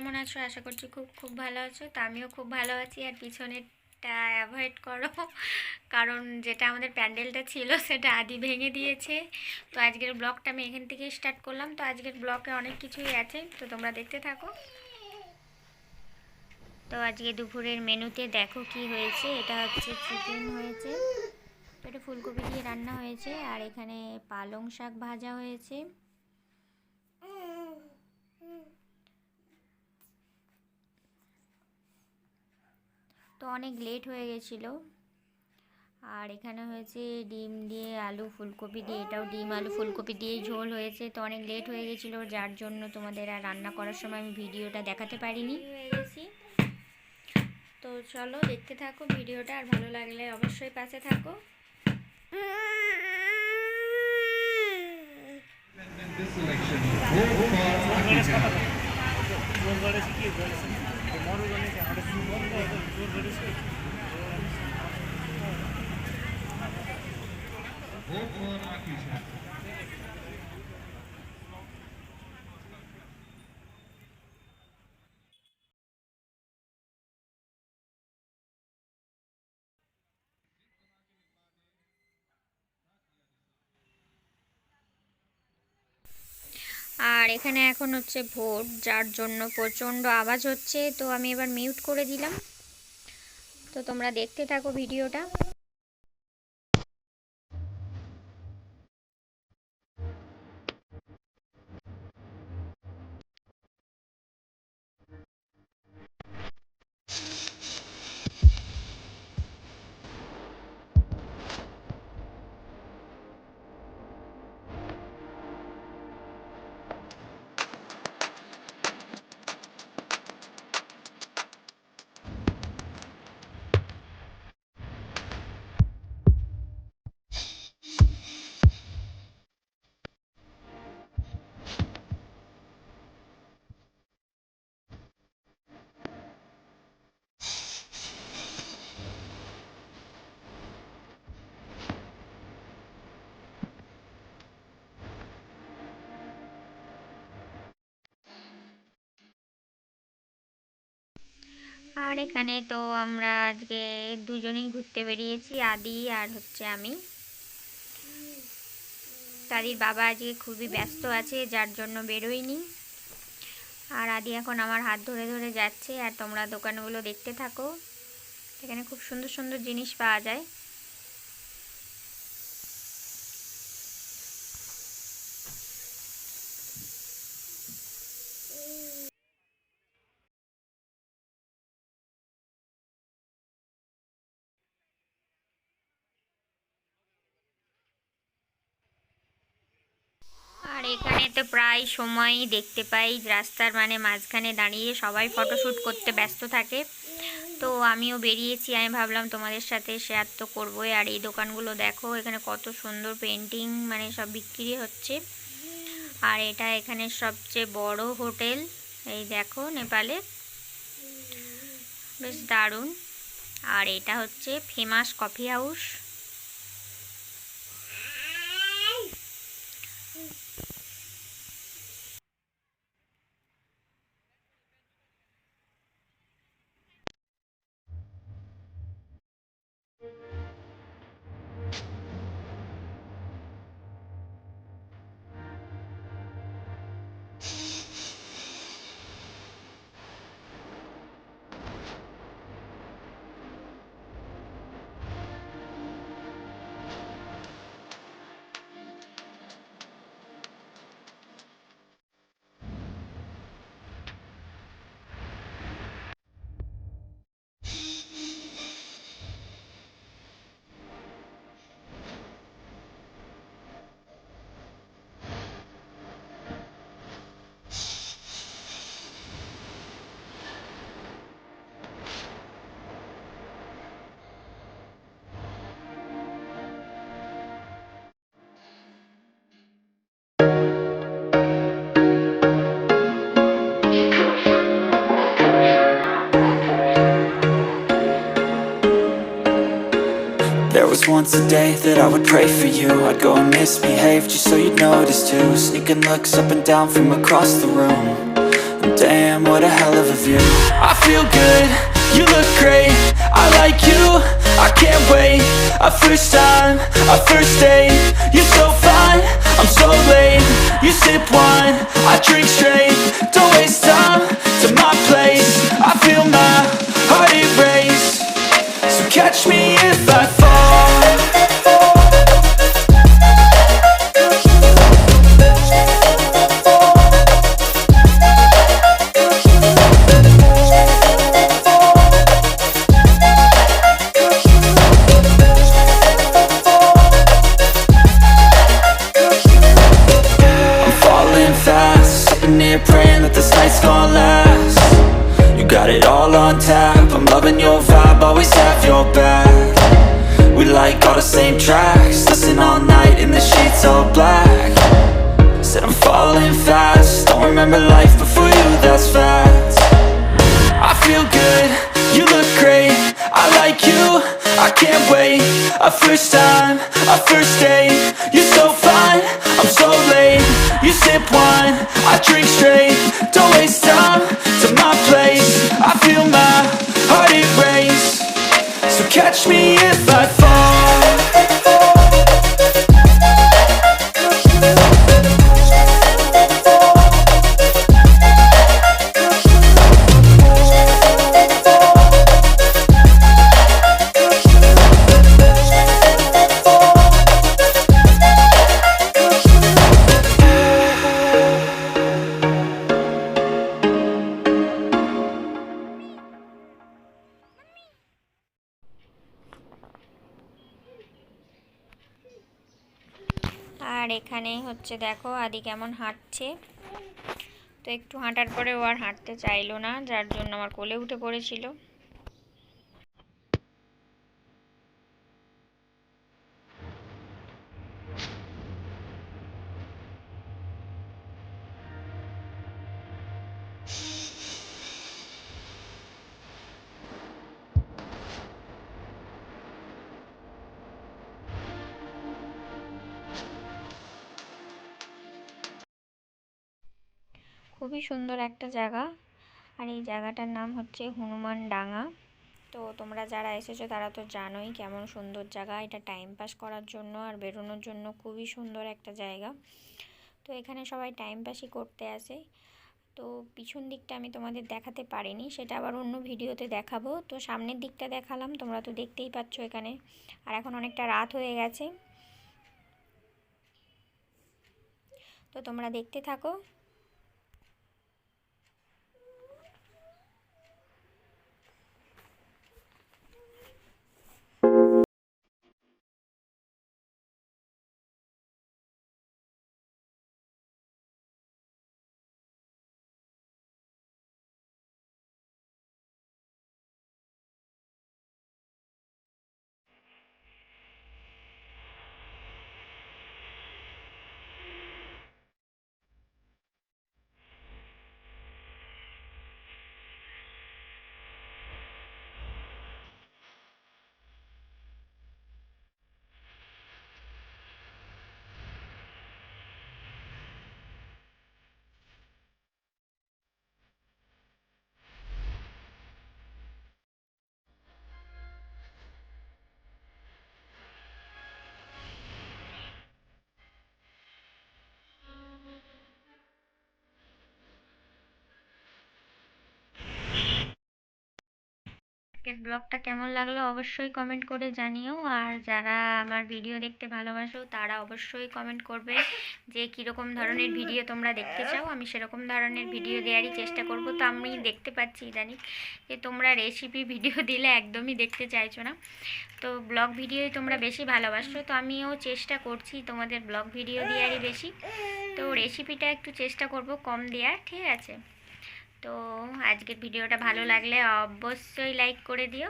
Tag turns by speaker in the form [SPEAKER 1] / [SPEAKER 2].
[SPEAKER 1] কেমন আছো? আশা করছি খুব খুব ভালো আছো। তো আমিও খুব ভালো আছি। আর পিছনেরটা অ্যাভয়েড করো, কারণ যেটা আমাদের প্যান্ডেলটা ছিল সেটা আদি ভেঙে দিয়েছে। তো আজকের ব্লগটা আমি এখান থেকে স্টার্ট করলাম। তো আজকের ব্লগে অনেক কিছুই আছে, তো তোমরা দেখতে থাকো। তো আজকে দুপুরের মেনুতে দেখো কি হয়েছে। এটা হচ্ছে চিকেন হয়েছে, এটা ফুলকপি দিয়ে রান্না হয়েছে, আর এখানে পালং শাক ভাজা হয়েছে। তো অনেক লেট হয়ে গেছিলো। আর এখানে হয়েছে ডিম দিয়ে আলু ফুলকপি দিয়ে, এটাও ডিম আলু ফুলকপি দিয়েই ঝোল হয়েছে। তো অনেক লেট হয়ে গেছিলো, যার জন্য তোমাদের আর রান্না করার সময় আমি ভিডিওটা দেখাতে পারিনি। হয়ে গেছি। তো চলো দেখতে থাকো ভিডিওটা, আর ভালো লাগলে অবশ্যই পাশে থাকো। আর এখানে এখন হচ্ছে ভোট, যার জন্য প্রচণ্ড আওয়াজ হচ্ছে। তো আমি এবার মিউট করে দিলাম। তো তোমরা দেখতে থাকো ভিডিওটা। আর এখানে তো আমরা আজকে দুজনেই ঘুরতে বেরিয়েছি, আদি আর হচ্ছে আমি। দাদির বাবা আজকে খুবই ব্যস্ত আছে, যার জন্য বেরোয়নি। আর আদি এখন আমার হাত ধরে ধরে যাচ্ছে। আর তোমরা দোকানগুলো দেখতে থাকো, এখানে খুব সুন্দর সুন্দর জিনিস পাওয়া যায়। আর এখানে তো প্রায় সময়ই দেখতে পাই রাস্তার মাঝখানে দাঁড়িয়ে সবাই ফটোশ্যুট করতে ব্যস্ত থাকে। তো আমিও বেরিয়েছি, আমি ভাবলাম তোমাদের সাথে শেয়ার তো করবোই। আর এই দোকানগুলো দেখো, এখানে কত সুন্দর পেন্টিং সব বিক্রি হচ্ছে। আর এটা এখানে সবচেয়ে বড় হোটেল, এই দেখো নেপালে, বেশ দারুণ। আর এটা হচ্ছে famous coffee house.
[SPEAKER 2] There was once a day that I would pray for you. I'd go and misbehave just so you'd notice too. Sneaking looks up and down from across the room. And damn, what a hell of a view. I feel good, you look great, I like you, I can't wait. A first time, a first date, you're so fine, I'm so late. You sip wine, I drink straight, don't waste time to my place. I feel my heart erase, so catch me if I fall. Praying that this night's gonna last. You got it all on tap, I'm loving your vibe, always have your back. We like all the same tracks, listen all night in the sheets all black. Said I'm falling fast, don't remember life before you, that's facts. I feel good, you look great, I like you, I can't wait. A first time, a first date, you're so fine, I'm so late. You sip wine, I drink straight, don't waste time to my place. I feel my heart erase, so catch me if I fall.
[SPEAKER 1] আর এখানে হচ্ছে দেখো আদি কেমন হাঁটছে। তো একটু হাঁটার পরে ও আর হাঁটতে চাইলো না, যার জন্য আমার কোলে উঠে পড়েছিল। খুবই সুন্দর একটা জায়গা, আর এই জায়গাটার নাম হচ্ছে হনুমান ডাঙা। তো তোমরা যারা এসেছো তারা তো জানোই কেমন সুন্দর জায়গা। এটা টাইম পাস করার জন্য আর বেরোনোর জন্য খুবই সুন্দর একটা জায়গা। তো এখানে সবাই টাইম পাসই করতে আসে। তো পিছন দিকটা আমি তোমাদের দেখাতে পারিনি, সেটা আবার অন্য ভিডিওতে দেখাবো। তো সামনের দিকটা দেখালাম, তোমরা তো দেখতেই পাচ্ছ এখানে। আর এখন অনেকটা রাত হয়ে গেছে, তো তোমরা দেখতে থাকো। আজকের ব্লগটা কেমন লাগলো অবশ্যই কমেন্ট করে জানিও। আর যারা আমার ভিডিও দেখতে ভালোবাসো তারা অবশ্যই কমেন্ট করবে যে কীরকম ধরনের ভিডিও তোমরা দেখতে চাও। আমি সেরকম ধরনের ভিডিও দেওয়ারই চেষ্টা করব। তো আমি দেখতে পাচ্ছি ইদানিং যে তোমরা রেসিপি ভিডিও দিলে একদমই দেখতে চাইছো না, তো ব্লগ ভিডিওই তোমরা বেশি ভালোবাসো। তো আমিও চেষ্টা করছি তোমাদের ব্লগ ভিডিও দেওয়ারই বেশি। তো রেসিপিটা একটু চেষ্টা করব কম দেওয়ার, ঠিক আছে? তো আজকের ভিডিওটা ভালো লাগলে অবশ্যই লাইক করে দিও।